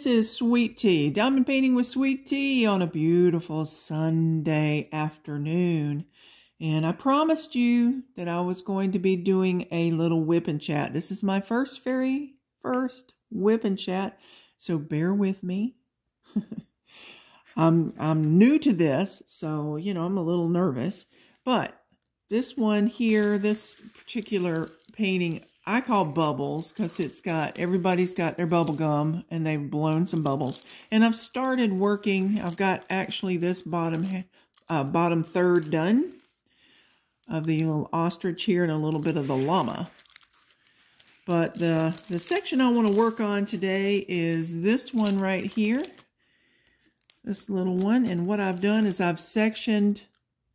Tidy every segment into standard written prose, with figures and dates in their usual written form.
this is Sweet Tea, diamond painting with Sweet Tea on a beautiful Sunday afternoon. And I promised you that I was going to be doing a little whip and chat. This is my very first whip and chat, so bear with me. I'm new to this, so, you know, I'm a little nervous. But this one here, this particular painting, I call bubbles because everybody's got their bubble gum and they've blown some bubbles. And I've started working. I've got actually this bottom third done of the little ostrich here and a little bit of the llama. But the section I want to work on today is this one right here, this little one. And what I've done is I've sectioned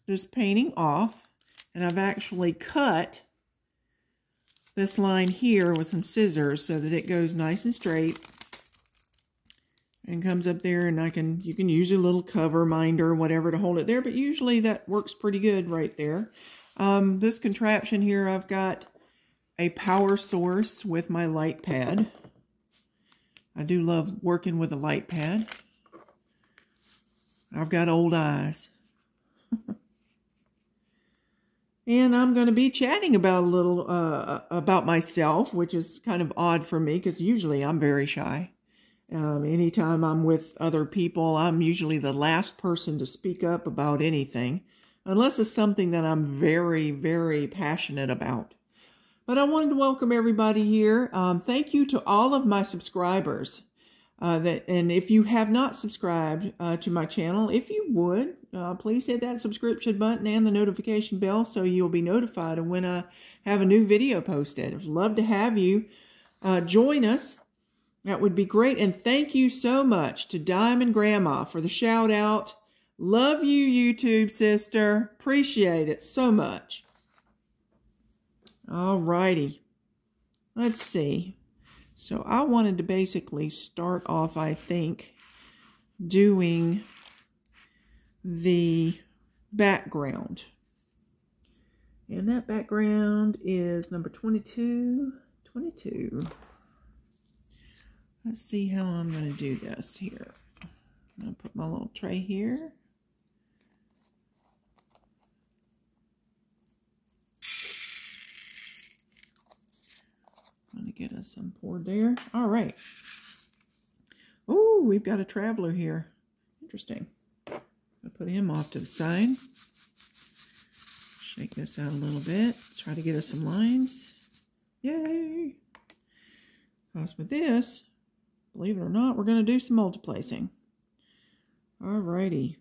this painting off, and I've actually cut this line here with some scissors so that it goes nice and straight and comes up there, and you can use a little cover minder or whatever to hold it there, but usually that works pretty good right there. This contraption here, I've got a power source with my light pad. I do love working with a light pad. I've got old eyes. And I'm going to be chatting about a little about myself, which is kind of odd for me because usually I'm very shy. Anytime I'm with other people, I'm usually the last person to speak up about anything, unless it's something that I'm very, very passionate about. But I wanted to welcome everybody here. Thank you to all of my subscribers. And if you have not subscribed to my channel, if you would, please hit that subscription button and the notification bell so you'll be notified of when I have a new video posted. I'd love to have you join us. That would be great. And thank you so much to Diamond Grandma for the shout out. Love you, YouTube sister. Appreciate it so much. All righty. Let's see. So I wanted to basically start off, I think, doing the background. And that background is number 22. Let's see how I'm going to do this here. I'm going to put my little tray here. Going to get us some poured there. All right. Oh, we've got a traveler here. Interesting. I'll put him off to the side. Shake this out a little bit. Let's try to get us some lines. Yay! Because with this, believe it or not, we're going to do some multiplacing. All righty.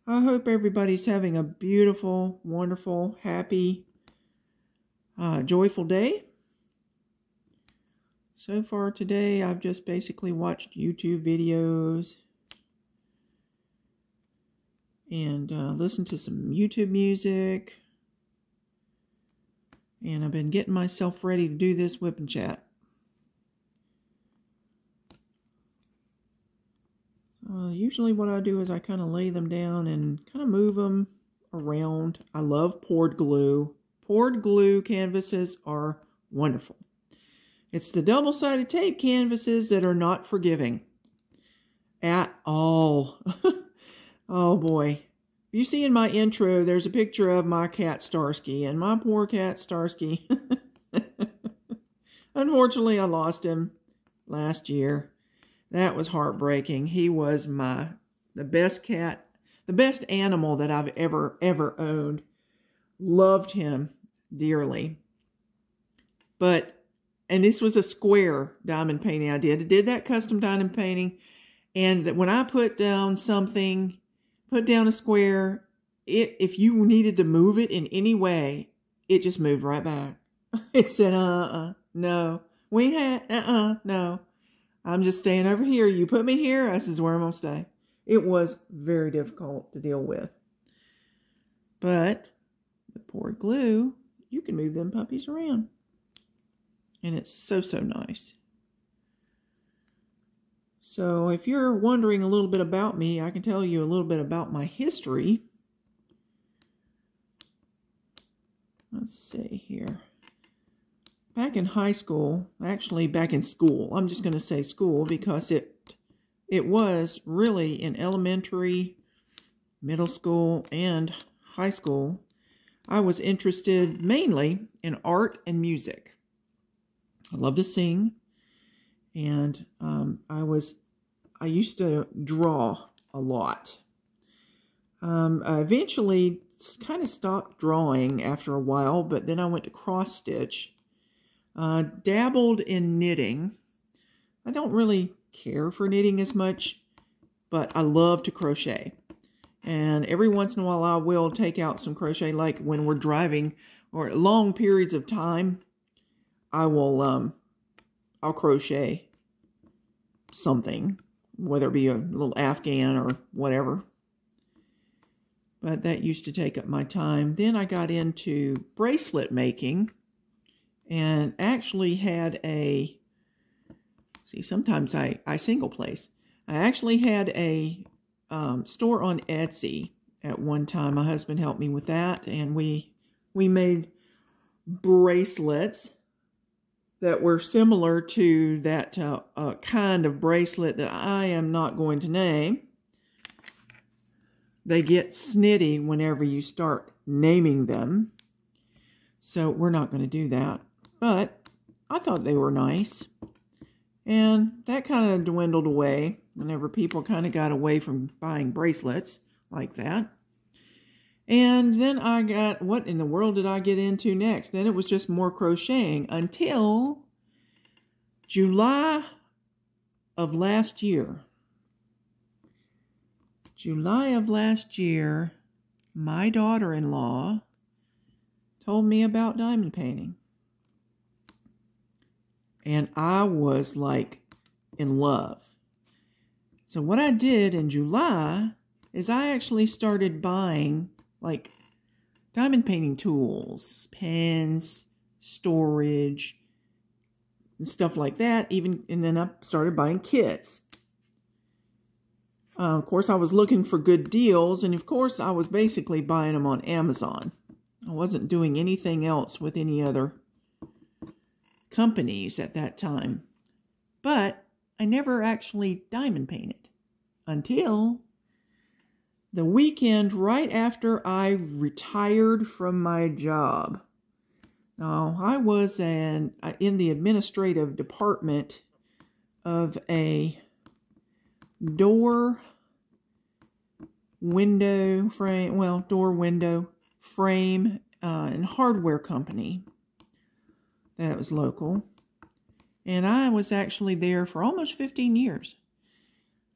I hope everybody's having a beautiful, wonderful, happy, joyful day. So far today, I've just basically watched YouTube videos and listened to some YouTube music. And I've been getting myself ready to do this whip and chat. Usually what I do is I kind of lay them down and kind of move them around. I love poured glue. Poured glue canvases are wonderful. It's the double-sided tape canvases that are not forgiving at all. Oh boy. You see in my intro, there's a picture of my cat Starsky, and my poor cat Starsky. Unfortunately, I lost him last year. That was heartbreaking. He was the best cat, the best animal that I've ever owned. Loved him dearly. And this was a square diamond painting I did. I did that custom diamond painting. And when I put down something, put down a square, if you needed to move it in any way, it just moved right back. It said, no. No. I'm just staying over here. You put me here, this is where I'm going to stay. It was very difficult to deal with. But with poured glue, you can move them puppies around. And it's so nice. So if you're wondering a little bit about me, I can tell you a little bit about my history. Let's see here. back in high school, actually back in school, I'm just going to say school because it was really in elementary, middle school, and high school, I was interested mainly in art and music. I love to sing, and I used to draw a lot. I eventually kind of stopped drawing after a while, but then I went to cross stitch. Dabbled in knitting. I don't really care for knitting as much, but I love to crochet. And every once in a while I will take out some crochet, like when we're driving or long periods of time, I'll crochet something, whether it be a little Afghan or whatever. But that used to take up my time. Then I got into bracelet making and actually had sometimes I single place. I actually had a store on Etsy at one time. My husband helped me with that, and we made bracelets that were similar to that kind of bracelet that I am not going to name. They get snitty whenever you start naming them, so we're not going to do that. But I thought they were nice, and that kind of dwindled away whenever people kind of got away from buying bracelets like that. And then I got, what in the world did I get into next? Then it was just more crocheting until July of last year. July of last year, my daughter-in-law told me about diamond painting. And I was like in love. So what I did in July is I actually started buying like diamond painting tools, pens, storage, and stuff like that. And then I started buying kits. Of course, I was looking for good deals, and of course, I was basically buying them on Amazon. I wasn't doing anything else with any other companies at that time. But I never actually diamond painted until the weekend right after I retired from my job. Now, I was in the administrative department of a door window frame and hardware company that was local. And I was actually there for almost 15 years.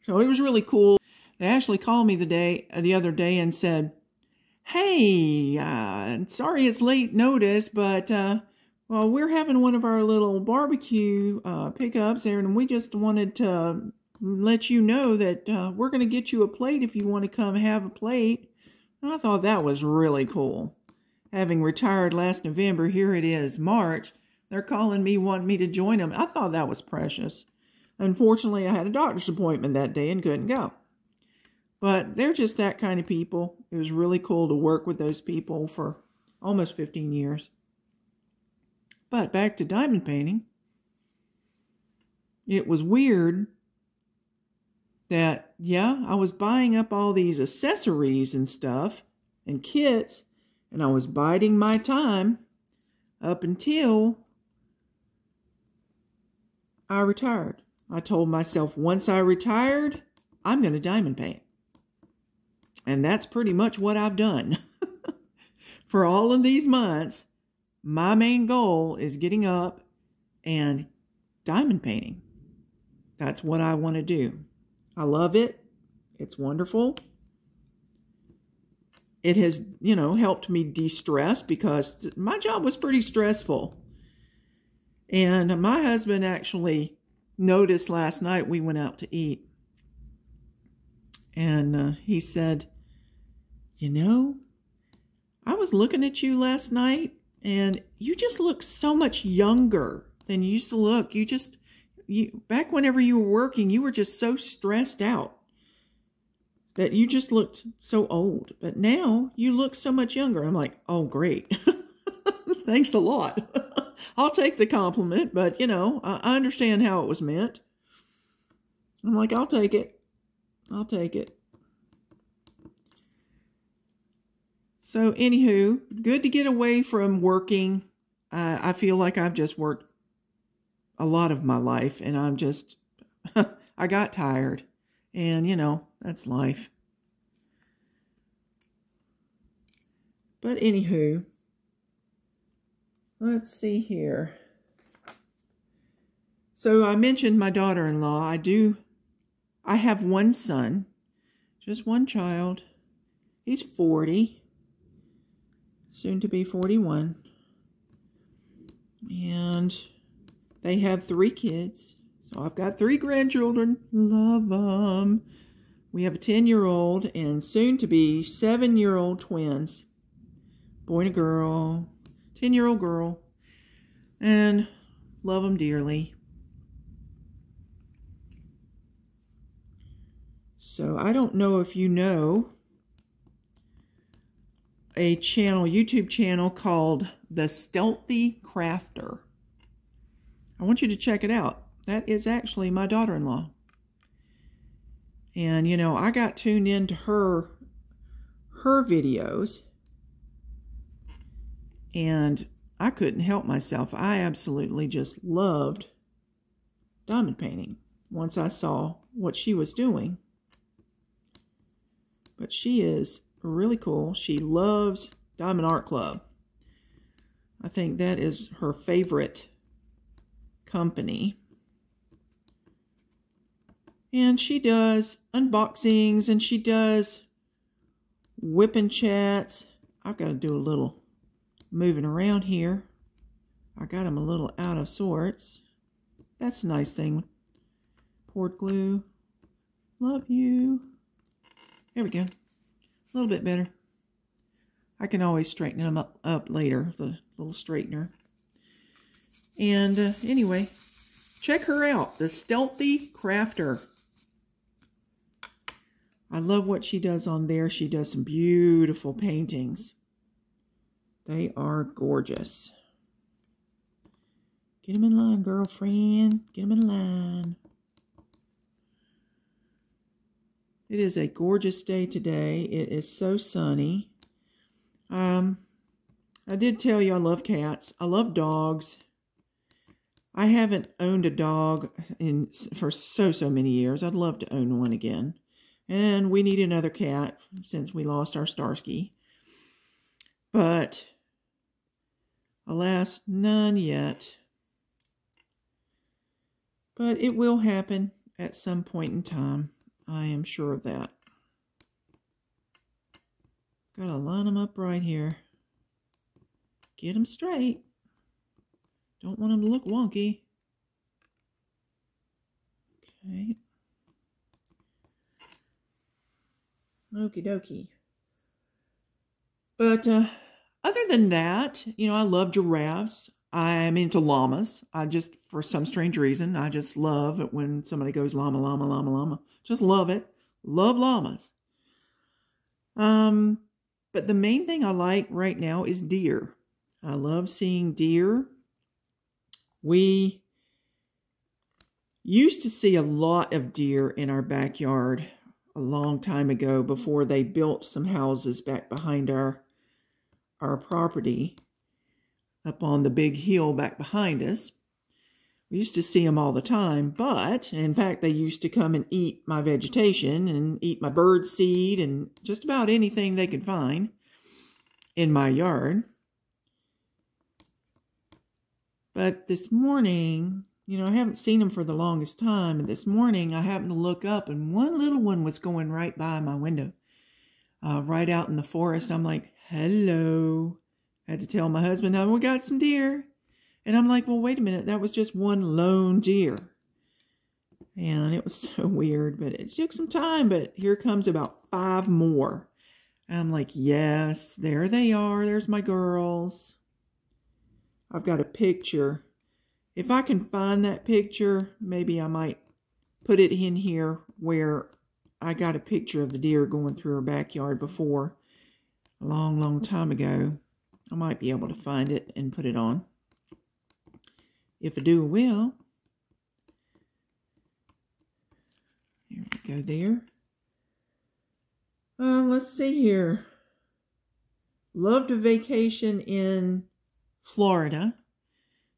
So it was really cool. They actually called me the other day and said, "Hey, sorry it's late notice, but well, we're having one of our little barbecue pickups there, and we just wanted to let you know that we're going to get you a plate if you want to come have a plate." And I thought that was really cool. Having retired last November, here it is, March. They're calling me, wanting me to join them. I thought that was precious. Unfortunately, I had a doctor's appointment that day and couldn't go. But they're just that kind of people. It was really cool to work with those people for almost 15 years. But back to diamond painting. It was weird that, yeah, I was buying up all these accessories and stuff and kits, and I was biding my time up until I retired. I told myself once I retired, I'm going to diamond paint. And that's pretty much what I've done. For all of these months, my main goal is getting up and diamond painting. That's what I want to do. I love it. It's wonderful. It has, helped me de-stress because my job was pretty stressful. And my husband actually noticed last night we went out to eat. And he said, I was looking at you last night and you just look so much younger than you used to look. Back whenever you were working, you were just so stressed out that you just looked so old. But now you look so much younger. I'm like, oh, great. Thanks a lot. I'll take the compliment, but, you know, I understand how it was meant. I'm like, I'll take it. I'll take it. So, anywho, good to get away from working. I feel like I've just worked a lot of my life, and I'm just, I got tired. And, you know, that's life. But anywho, let's see here. So I mentioned my daughter-in-law. I have one son, just one child. He's 40, soon to be 41. And they have 3 kids. So I've got 3 grandchildren. Love them. We have a 10-year-old and soon to be 7-year-old twins. Boy and a girl. 10-year-old girl. And love them dearly. So I don't know if you know a channel, YouTube channel called The Stealthy Crafter. I want you to check it out. That is actually my daughter-in-law. And, you know, I got tuned into her videos. And I couldn't help myself. I absolutely just loved diamond painting once I saw what she was doing. But she is really cool. She loves Diamond Art Club. I think that is her favorite company. And she does unboxings and she does Wip and Chats. I've got to do a little moving around here. I got them a little out of sorts. That's a nice thing. Poured glue. Love you. There we go. A little bit better. I can always straighten them up later, the little straightener. And anyway, check her out, The Stealthy Crafter. I love what she does on there. She does some beautiful paintings. They are gorgeous. Get them in line, girlfriend. Get them in line. It is a gorgeous day today. It is so sunny. I did tell you I love cats. I love dogs. I haven't owned a dog for so many years. I'd love to own one again. And we need another cat since we lost our Starsky. But alas, none yet. But it will happen at some point in time. I am sure of that. Gotta line them up right here. Get them straight. Don't want them to look wonky. Okay. Okie dokie. But other than that, you know, I love giraffes. I'm into llamas. For some strange reason, I just love it when somebody goes llama, llama, llama, llama. Just love it. Love llamas. But the main thing I like right now is deer. I love seeing deer. We used to see a lot of deer in our backyard a long time ago before they built some houses back behind our property up on the big hill back behind us. We used to see them all the time, but in fact, they used to come and eat my vegetation and eat my bird seed and just about anything they could find in my yard. But this morning, you know, I haven't seen them for the longest time. And this morning, I happened to look up and one little one was going right by my window, right out in the forest. I'm like, hello. I had to tell my husband, oh, we got some deer. And I'm like, well, wait a minute. That was just one lone deer. And it was so weird, but it took some time. But here comes about 5 more. And I'm like, yes, there they are. There's my girls. I've got a picture. If I can find that picture, maybe I might put it in here where I got a picture of the deer going through our backyard before a long, long time ago. I might be able to find it and put it on. If I do, I will. Here we go there. Let's see here. Loved a vacation in Florida.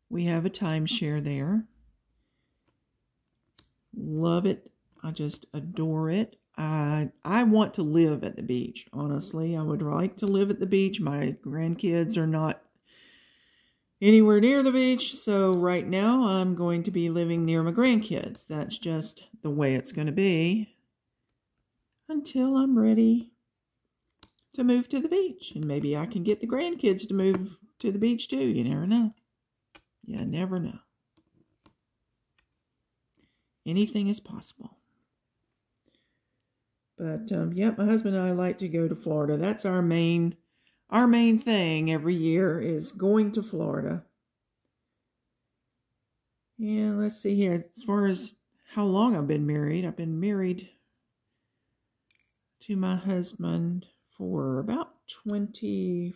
We have a timeshare there. Love it. I just adore it. I want to live at the beach, honestly. I would like to live at the beach. My grandkids are not anywhere near the beach, so right now I'm going to be living near my grandkids. That's just the way it's going to be until I'm ready to move to the beach. And maybe I can get the grandkids to move to the beach too. You never know. You never know. Anything is possible. But, yeah, my husband and I like to go to Florida. That's our main thing every year is going to Florida. Yeah, let's see here. As far as how long I've been married to my husband for about 20,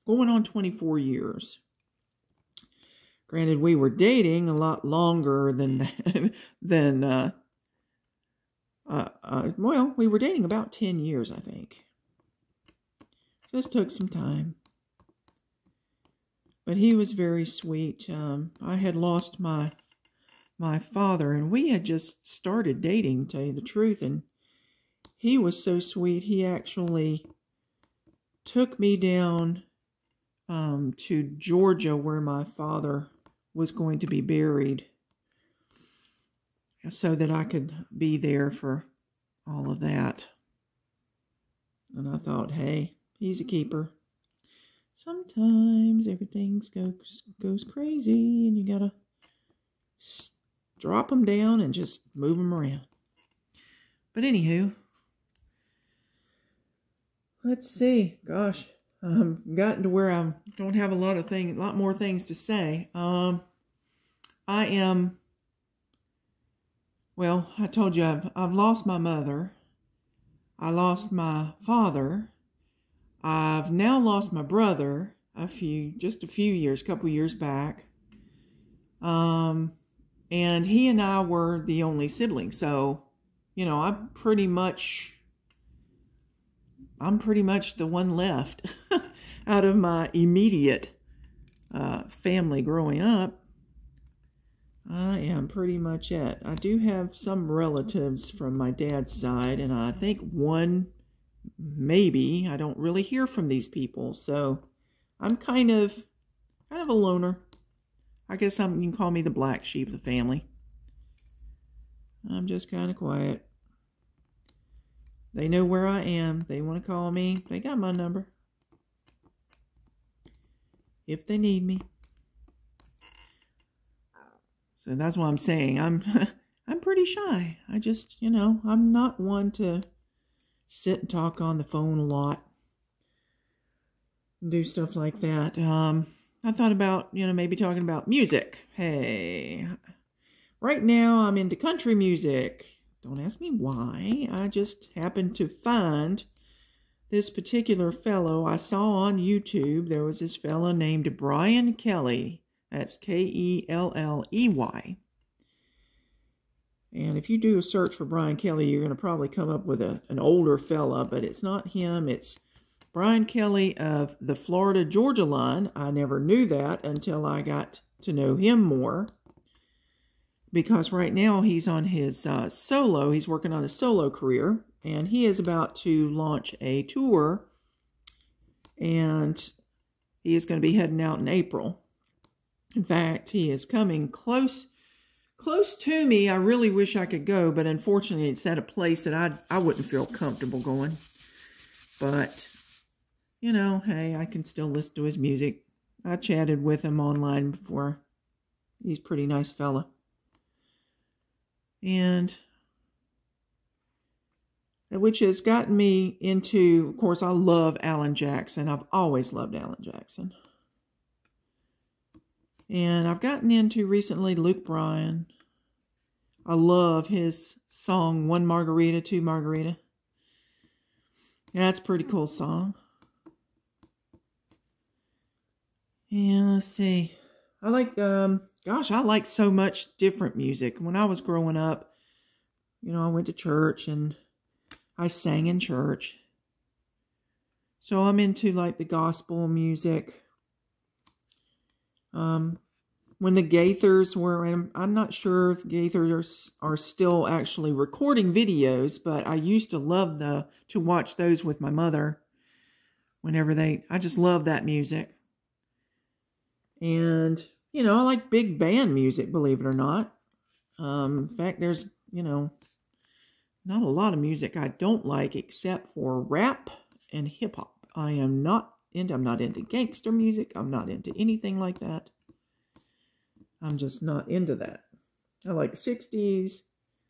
going on 24 years. Granted, we were dating a lot longer than that, well, we were dating about 10 years, I think. Just took some time. But he was very sweet. I had lost my father, and we had just started dating, to tell you the truth, and he was so sweet. He actually took me down to Georgia, where my father was going to be buried, so that I could be there for all of that. And I thought, hey, he's a keeper. Sometimes everything goes crazy, and you gotta drop them down and just move them around. But anywho, let's see. Gosh, I've gotten to where I don't have a lot more things to say. Well, I told you I've lost my mother. I lost my father. I've now lost my brother a couple years back. And he and I were the only siblings. So, I'm pretty much the one left out of my immediate family growing up. I am pretty much it. I do have some relatives from my dad's side, and I think one, maybe, I don't really hear from these people, so I'm kind of a loner. I guess you can call me the black sheep of the family. I'm just kind of quiet. They know where I am. They want to call me. They got my number. If they need me. So that's what I'm saying. I'm pretty shy. I just, I'm not one to sit and talk on the phone a lot. Do stuff like that. I thought about, maybe talking about music. Hey, right now I'm into country music. Don't ask me why. I just happened to find this particular fellow I saw on YouTube. There was this fellow named Brian Kelly. That's Kelley. And if you do a search for Brian Kelly, you're going to probably come up with an older fella, but it's not him. It's Brian Kelly of the Florida-Georgia line. I never knew that until I got to know him more. Because right now he's on his solo. He's working on a solo career. And he is about to launch a tour. And he is going to be heading out in April. In fact, he is coming close to me. I really wish I could go, but unfortunately it's at a place that I wouldn't feel comfortable going. But, hey, I can still listen to his music. I chatted with him online before. He's a pretty nice fella. And which has gotten me into, of course, I love Alan Jackson. I've always loved Alan Jackson. And I've gotten into recently Luke Bryan. I love his song, One Margarita, Two Margarita. Yeah, that's a pretty cool song. And let's see. I like gosh, I like so much different music. When I was growing up, you know, I went to church and I sang in church. So I'm into like the gospel music. When the Gaithers were, and I'm not sure if Gaithers are still actually recording videos, but I used to love to watch those with my mother whenever I just love that music. And, you know, I like big band music, believe it or not. In fact, there's, you know, not a lot of music I don't like except for rap and hip hop. I'm not into gangster music. I'm not into anything like that. I'm just not into that. I like 60s,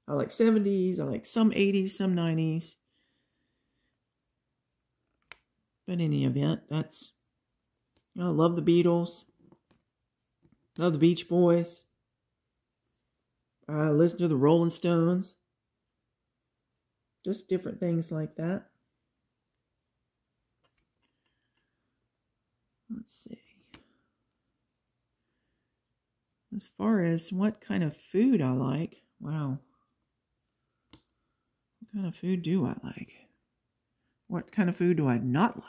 I like 70s, I like some 80s, some 90s. But in any event, that's, you know, I love the Beatles. Love the Beach Boys. I listen to the Rolling Stones. Just different things like that. Let's see. As far as what kind of food I like, wow. What kind of food do I like? What kind of food do I not like?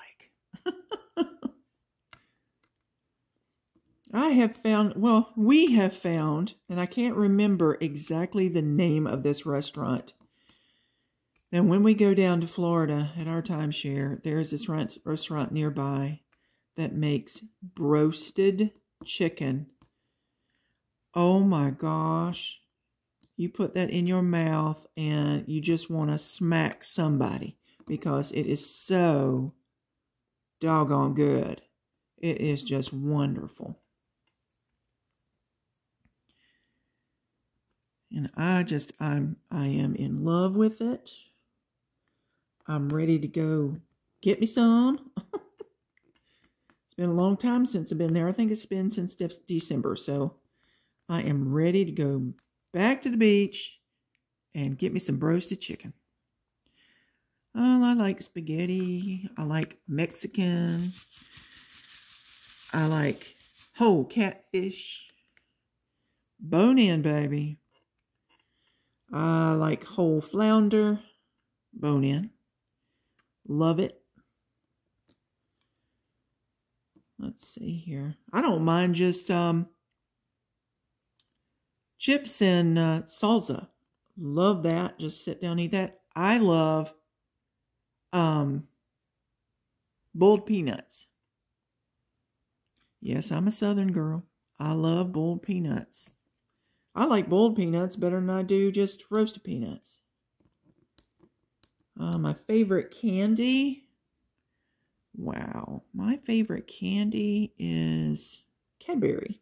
We have found, and I can't remember exactly the name of this restaurant. And when we go down to Florida at our timeshare, there's this restaurant nearby that makes roasted chicken. Oh my gosh. You put that in your mouth and you just want to smack somebody because it is so doggone good. It is just wonderful. And I am in love with it. I'm ready to go get me some. It's been a long time since I've been there. I think it's been since December. So I am ready to go back to the beach and get me some roasted chicken. Oh, I like spaghetti. I like Mexican. I like whole catfish. Bone in, baby. I like whole flounder. Bone in. Love it. Let's see here. I don't mind just chips and salsa. Love that. Just sit down and eat that. I love boiled peanuts. Yes, I'm a Southern girl. I love boiled peanuts. I like boiled peanuts better than I do just roasted peanuts. My favorite candy. Wow. My favorite candy is Cadbury.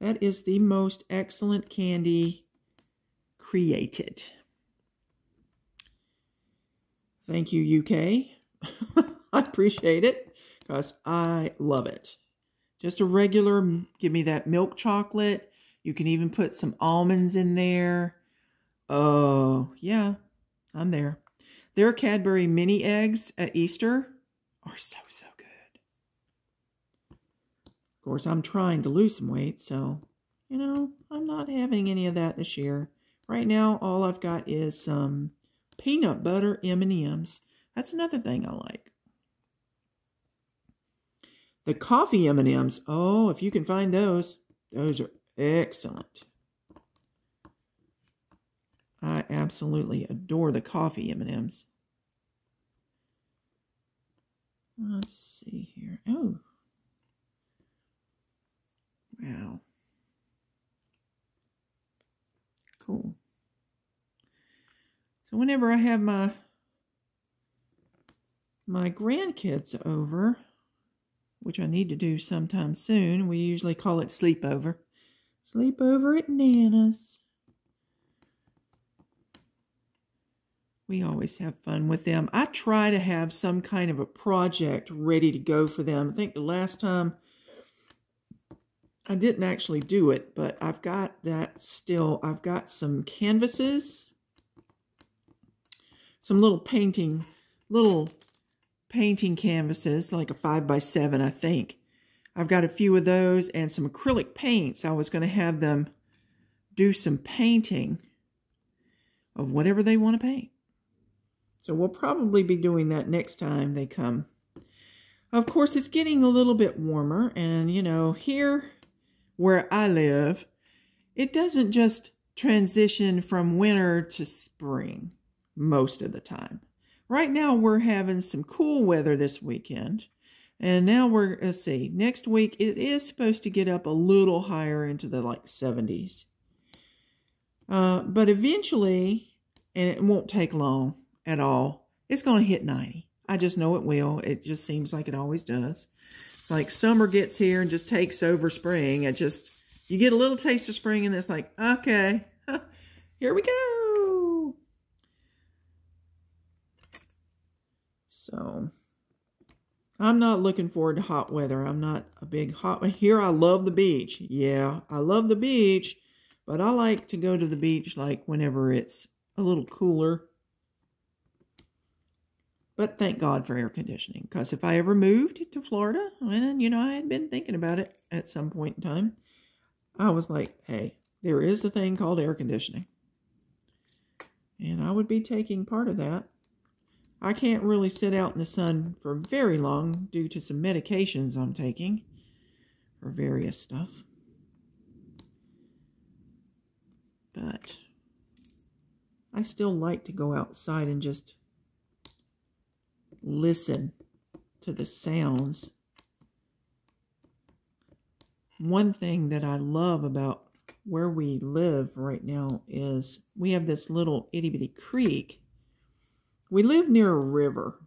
That is the most excellent candy created. Thank you, UK. I appreciate it because I love it. Just a regular, give me that milk chocolate. You can even put some almonds in there. Oh, yeah, I'm there. Their Cadbury mini eggs at Easter are so, so good. Of course, I'm trying to lose some weight, so, you know, I'm not having any of that this year. Right now, all I've got is some peanut butter M&Ms. That's another thing I like. The coffee M&Ms, oh, if you can find those are excellent. I absolutely adore the coffee M&Ms. Let's see here. Oh. Wow. Cool. So whenever I have my grandkids over, which I need to do sometime soon, we usually call it sleepover. Sleepover at Nana's. We always have fun with them. I try to have some kind of a project ready to go for them. I think the last time I didn't actually do it, but I've got that still. I've got some canvases, some little painting canvases, like a 5x7, I think. I've got a few of those and some acrylic paints. I was going to have them do some painting of whatever they want to paint. So we'll probably be doing that next time they come. Of course, it's getting a little bit warmer, and you know, here where I live, it doesn't just transition from winter to spring most of the time. Right now, we're having some cool weather this weekend. And now let's see, next week, it is supposed to get up a little higher into the like 70s. But eventually, and it won't take long at all, it's going to hit 90. I just know it will. It just seems like it always does. It's like summer gets here and just takes over spring. You get a little taste of spring and it's like, okay, here we go. So I'm not looking forward to hot weather. I'm not a big hot here. I love the beach. Yeah, I love the beach, but I like to go to the beach like whenever it's a little cooler. But thank God for air conditioning, because if I ever moved to Florida, and you know, I had been thinking about it at some point in time, I was like, hey, there is a thing called air conditioning. And I would be taking part of that. I can't really sit out in the sun for very long due to some medications I'm taking for various stuff. But I still like to go outside and just listen to the sounds. One thing that I love about where we live right now is we have this little itty bitty creek. We live near a river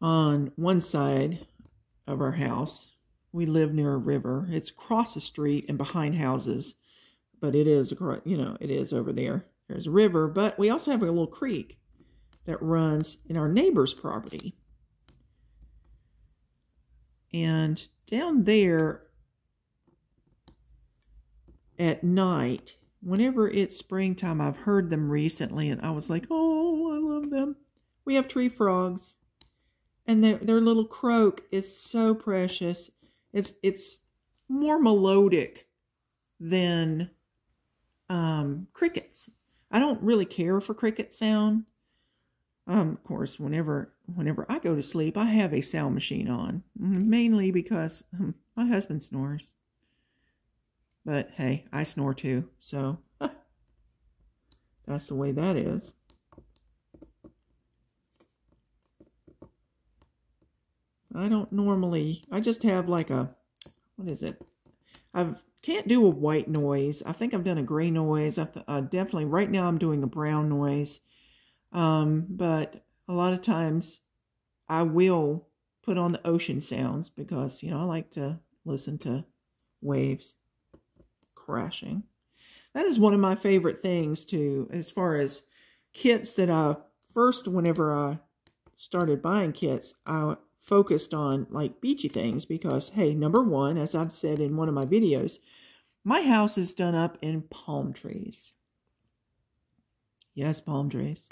on one side of our house. We live near a river. It's across the street and behind houses, but it is, you know, it is over there. There's a river, but we also have a little creek that runs in our neighbor's property. And down there at night, whenever it's springtime, I've heard them recently, and I was like, oh, I love them. We have tree frogs, and their little croak is so precious. It's more melodic than crickets. I don't really care for cricket sound. Of course, whenever I go to sleep, I have a sound machine on, mainly because my husband snores. But hey, I snore too, so that's the way that is. I don't normally, I just have like a, what is it? I can't do a white noise. I think I've done a gray noise. Definitely, right now I'm doing a brown noise. But a lot of times I will put on the ocean sounds because, you know, I like to listen to waves crashing. That is one of my favorite things too, as far as kits that whenever I started buying kits, I focused on like beachy things because, hey, number one, as I've said in one of my videos, my house is done up in palm trees. Yes, palm trees.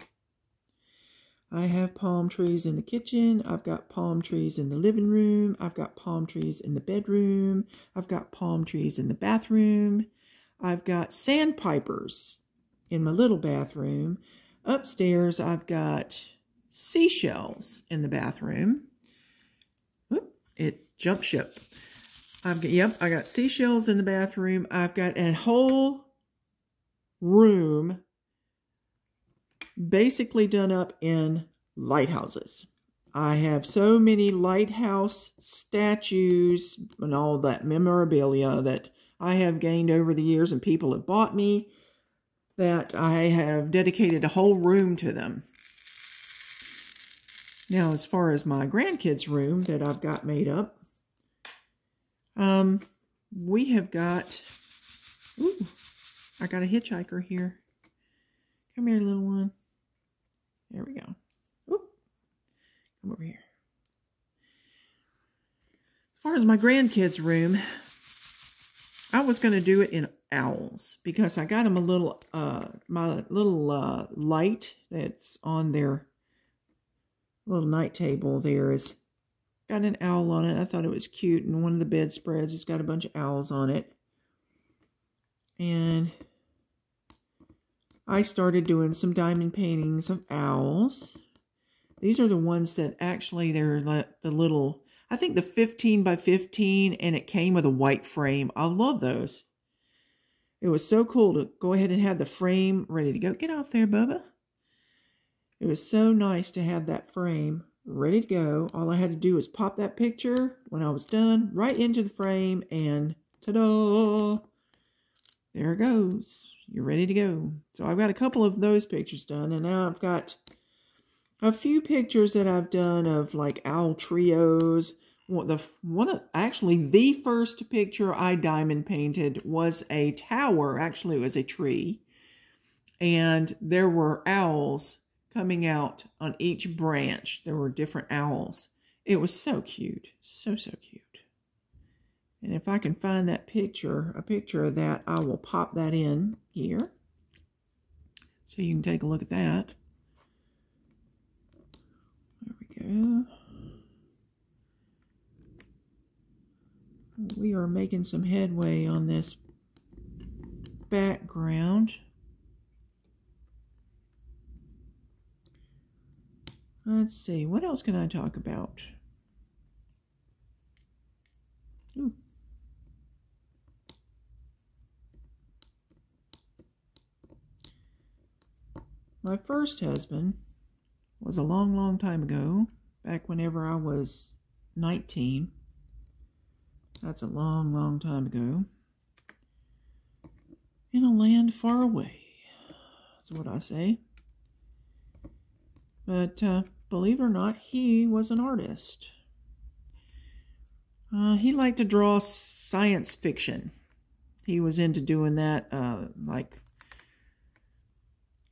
I have palm trees in the kitchen. I've got palm trees in the living room. I've got palm trees in the bedroom. I've got palm trees in the bathroom. I've got sandpipers in my little bathroom. Upstairs, I've got seashells in the bathroom. Whoop, it jumped ship. I got seashells in the bathroom. I've got a whole room basically done up in lighthouses. I have so many lighthouse statues and all that memorabilia that I have gained over the years and people have bought me that I have dedicated a whole room to them. Now, as far as my grandkids' room that I've got made up, we have got, ooh, I got a hitchhiker here. Come here, little one. There we go. Oop. Come over here. As far as my grandkids' room, I was going to do it in owls because I got them a little, my little light that's on their little night table there is got an owl on it. I thought it was cute. And one of the bedspreads, it's got a bunch of owls on it. And I started doing some diamond paintings of owls. These are the ones that actually, they're the little, I think the 15 by 15, and it came with a white frame. I love those. It was so cool to go ahead and have the frame ready to go. Get off there, Bubba. It was so nice to have that frame ready to go. All I had to do was pop that picture when I was done right into the frame, and ta-da! There it goes. You're ready to go. So I've got a couple of those pictures done, and now I've got a few pictures that I've done of like owl trios. Actually, the first picture I diamond painted was a tower. Actually, it was a tree, and there were owls coming out on each branch. There were different owls. It was so cute, so cute. And if I can find that picture, a picture of that, I will pop that in here so you can take a look at that. There we go. We are making some headway on this background. Let's see, what else can I talk about? Ooh. My first husband was a long time ago, back whenever I was 19. That's a long time ago. In a land far away, that's what I say. But believe it or not, he was an artist. He liked to draw science fiction. He was into doing that, like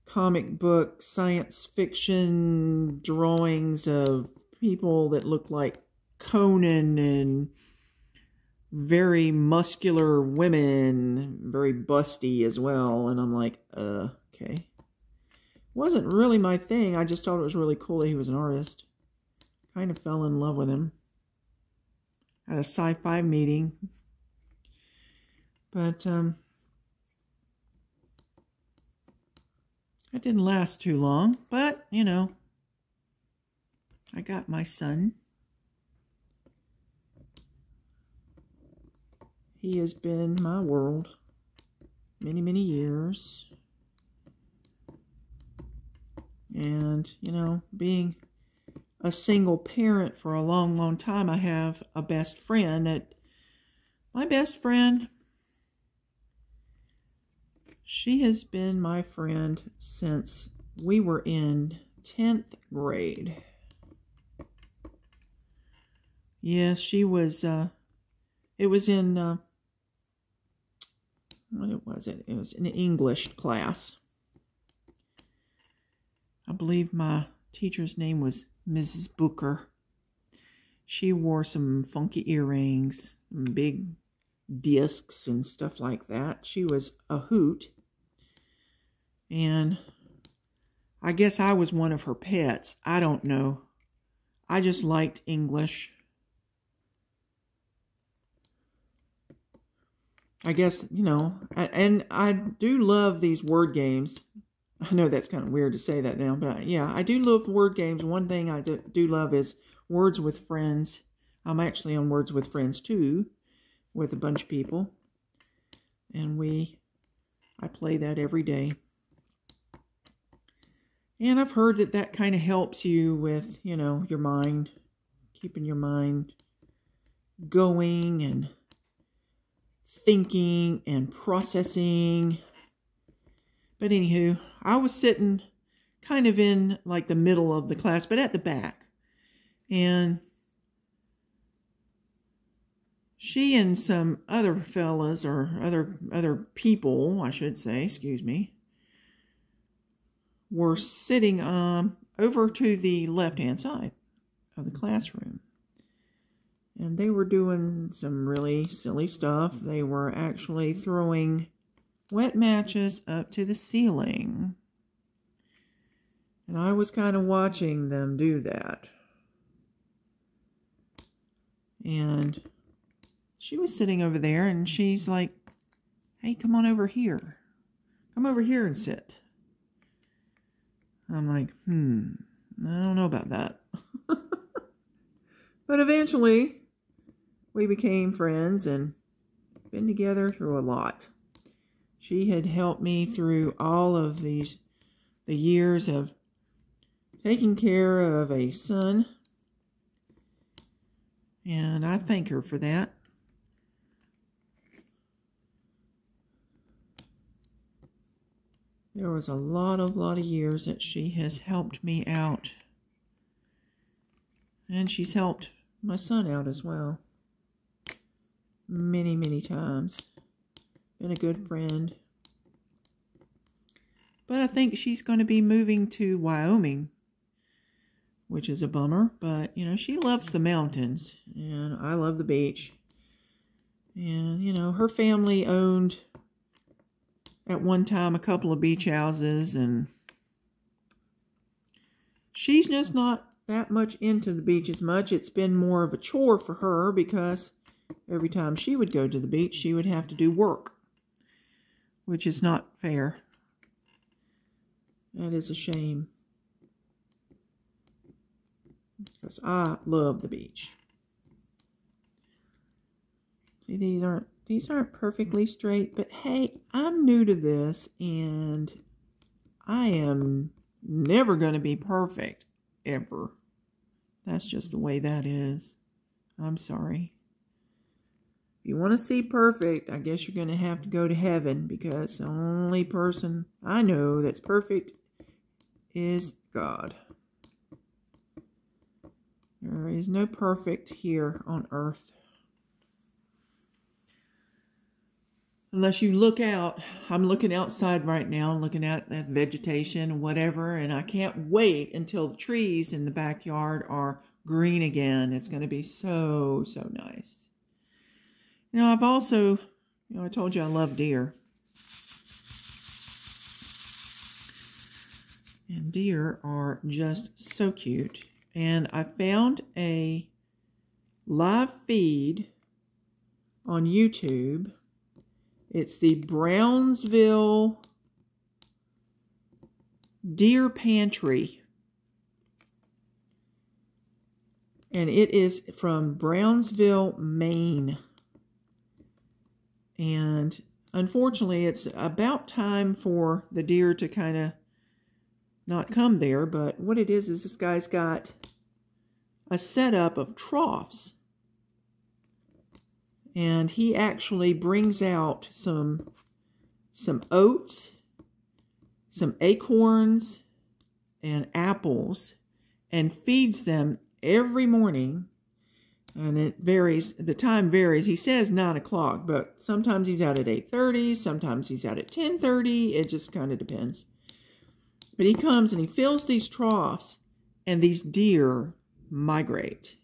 comic book science fiction drawings of people that looked like Conan and very muscular women, very busty as well. And I'm like, okay. Wasn't really my thing. I just thought it was really cool that he was an artist. Kind of fell in love with him at a sci-fi meeting. But that didn't last too long. But, you know, I got my son. He has been my world many years. And, you know, being a single parent for a long time, I have a best friend my best friend, she has been my friend since we were in 10th grade. Yes, she was, it was in, what was it? It was an English class. I believe my teacher's name was Mrs. Booker. She wore some funky earrings, big discs and stuff like that. She was a hoot. And I guess I was one of her pets. I don't know. I just liked English. I guess, you know, and I do love these word games. I know that's kind of weird to say that now, but yeah, I do love word games. One thing I do love is Words with Friends. I'm actually on Words with Friends too, with a bunch of people. And I play that every day. And I've heard that kind of helps you with, you know, your mind, keeping your mind going and thinking and processing. But anywho, I was sitting kind of in like the middle of the class, but at the back. And she and some other fellas, or other people, I should say, excuse me, were sitting over to the left-hand side of the classroom. And they were doing some really silly stuff. They were actually throwing wet matches up to the ceiling. And I was kind of watching them do that. And she was sitting over there, and she's like, hey, come on over here. Come over here and sit. I'm like, I don't know about that. But eventually, we became friends and been together through a lot. She had helped me through all of the years of taking care of a son. And I thank her for that. There was a lot of years that she has helped me out. And she's helped my son out as well. Many times. Been a good friend. But I think she's going to be moving to Wyoming, which is a bummer. But, you know, she loves the mountains, and I love the beach. And, you know, her family owned, at one time, a couple of beach houses, and she's just not that much into the beach as much. It's been more of a chore for her because every time she would go to the beach, she would have to do work, which is not fair. That is a shame. Because I love the beach. See, these aren't perfectly straight, but hey, I'm new to this, and I am never going to be perfect, ever. That's just the way that is. I'm sorry. If you want to see perfect, I guess you're going to have to go to heaven, because the only person I know that's perfect is God. There is no perfect here on earth. Unless you look out. I'm looking outside right now, looking at that vegetation and whatever, and I can't wait until the trees in the backyard are green again. It's going to be so nice. You know, I've also, I told you I love deer. And deer are just so cute. And I found a live feed on YouTube. It's the Brownsville Deer Pantry. And it is from Brownsville, Maine. And unfortunately, it's about time for the deer to kind of not come there. But what it is this guy's got a setup of troughs. And he actually brings out some oats, some acorns, and apples, and feeds them every morning. And it varies, the time varies. He says 9 o'clock, but sometimes he's out at 8:30, sometimes he's out at 10:30. It just kind of depends. But he comes and he fills these troughs, and these deer migrate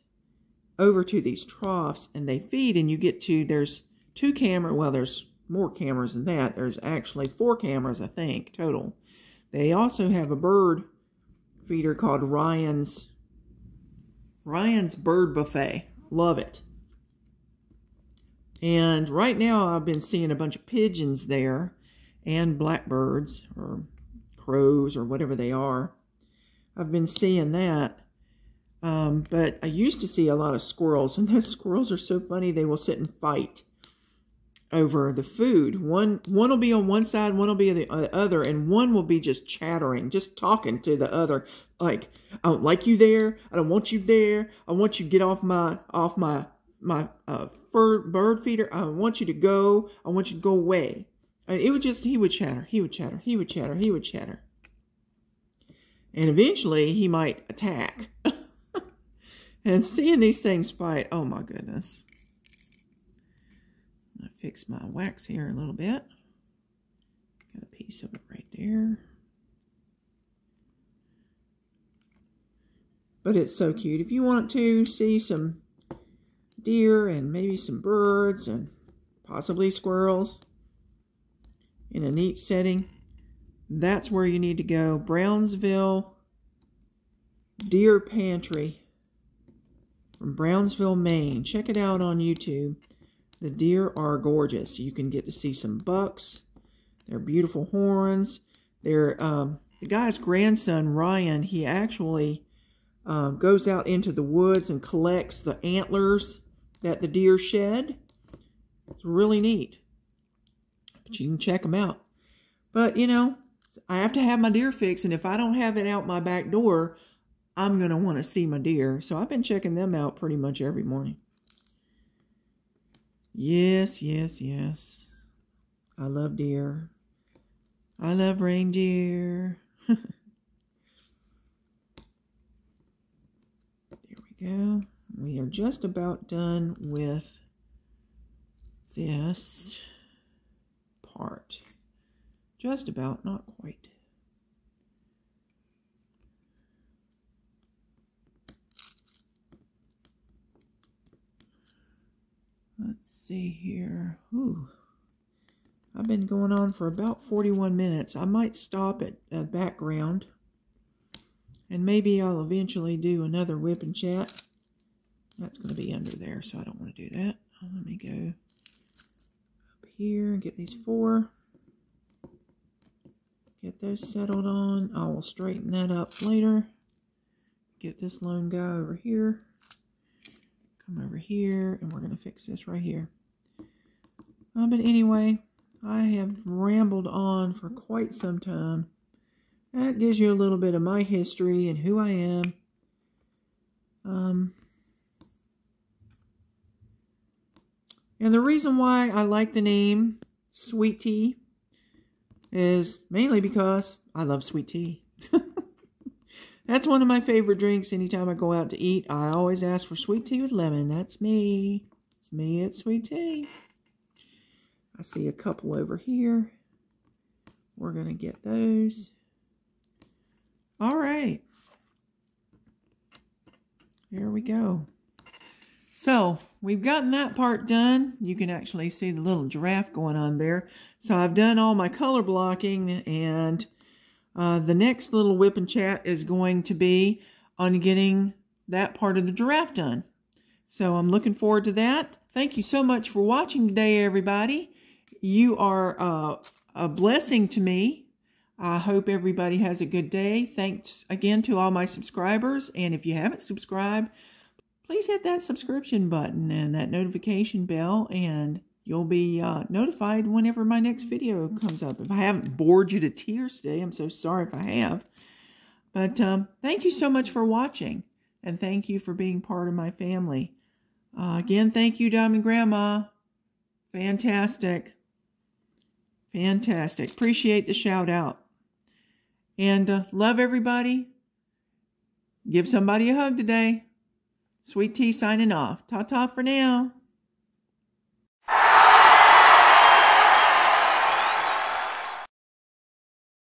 over to these troughs, and they feed, and you get to, there's 2 cameras, well, there's more cameras than that. There's actually 4 cameras, I think, total. They also have a bird feeder called Ryan's Bird Buffet. Love it. And right now I've been seeing a bunch of pigeons there, and blackbirds, or crows, or whatever they are. I've been seeing that. But I used to see a lot of squirrels, and those squirrels are so funny. They will sit and fight over the food. One will be on one side, one will be on the other, and one will be just chattering, just talking to the other, like, I don't like you there. I don't want you there. I want you to get off my bird feeder. I want you to go. I want you to go away. And it would just, he would chatter. And eventually he might attack. And seeing these things fight, oh my goodness. I'm going to fix my wax here a little bit. Got a piece of it right there. But it's so cute. If you want to see some deer and maybe some birds and possibly squirrels in a neat setting, that's where you need to go. Brownsville Deer Pantry. from Brownsville, Maine. Check it out on YouTube. The deer are gorgeous. You can get to see some bucks. They're beautiful horns. They're the guy's grandson, Ryan, he actually goes out into the woods and collects the antlers that the deer shed. It's really neat. But you can check them out. But, you know, I have to have my deer fix, and if I don't have it out my back door, I'm going to want to see my deer. So I've been checking them out pretty much every morning. Yes, yes, yes. I love deer. I love reindeer. There we go. We are just about done with this part. Just about, not quite. Let's see here. Ooh. I've been going on for about 41 minutes. I might stop at a background. And maybe I'll eventually do another whip and chat. That's going to be under there, so I don't want to do that. Let me go up here and get these 4. Get those settled on. I will straighten that up later. Get this lone guy over here. Come over here, and we're going to fix this right here. But anyway, I have rambled on for quite some time. That gives you a little bit of my history and who I am. And the reason why I like the name Sweet Tea is mainly because I love sweet tea. That's one of my favorite drinks. Anytime I go out to eat, I always ask for sweet tea with lemon. That's me. It's me at Sweet Tea. I see a couple over here. We're going to get those. All right. There we go. So, we've gotten that part done. You can actually see the little giraffe going on there. So, I've done all my color blocking, and the next little whip and chat is going to be on getting that part of the giraffe done. So, I'm looking forward to that. Thank you so much for watching today, everybody. You are a blessing to me. I hope everybody has a good day. Thanks again to all my subscribers. And if you haven't subscribed, please hit that subscription button and that notification bell, and you'll be notified whenever my next video comes up. If I haven't bored you to tears today, I'm so sorry if I have. But thank you so much for watching, and thank you for being part of my family. Again, thank you, Diamond Grandma. Fantastic. Fantastic. Appreciate the shout out. And love everybody. Give somebody a hug today. Sweet Tea signing off. Ta-ta for now.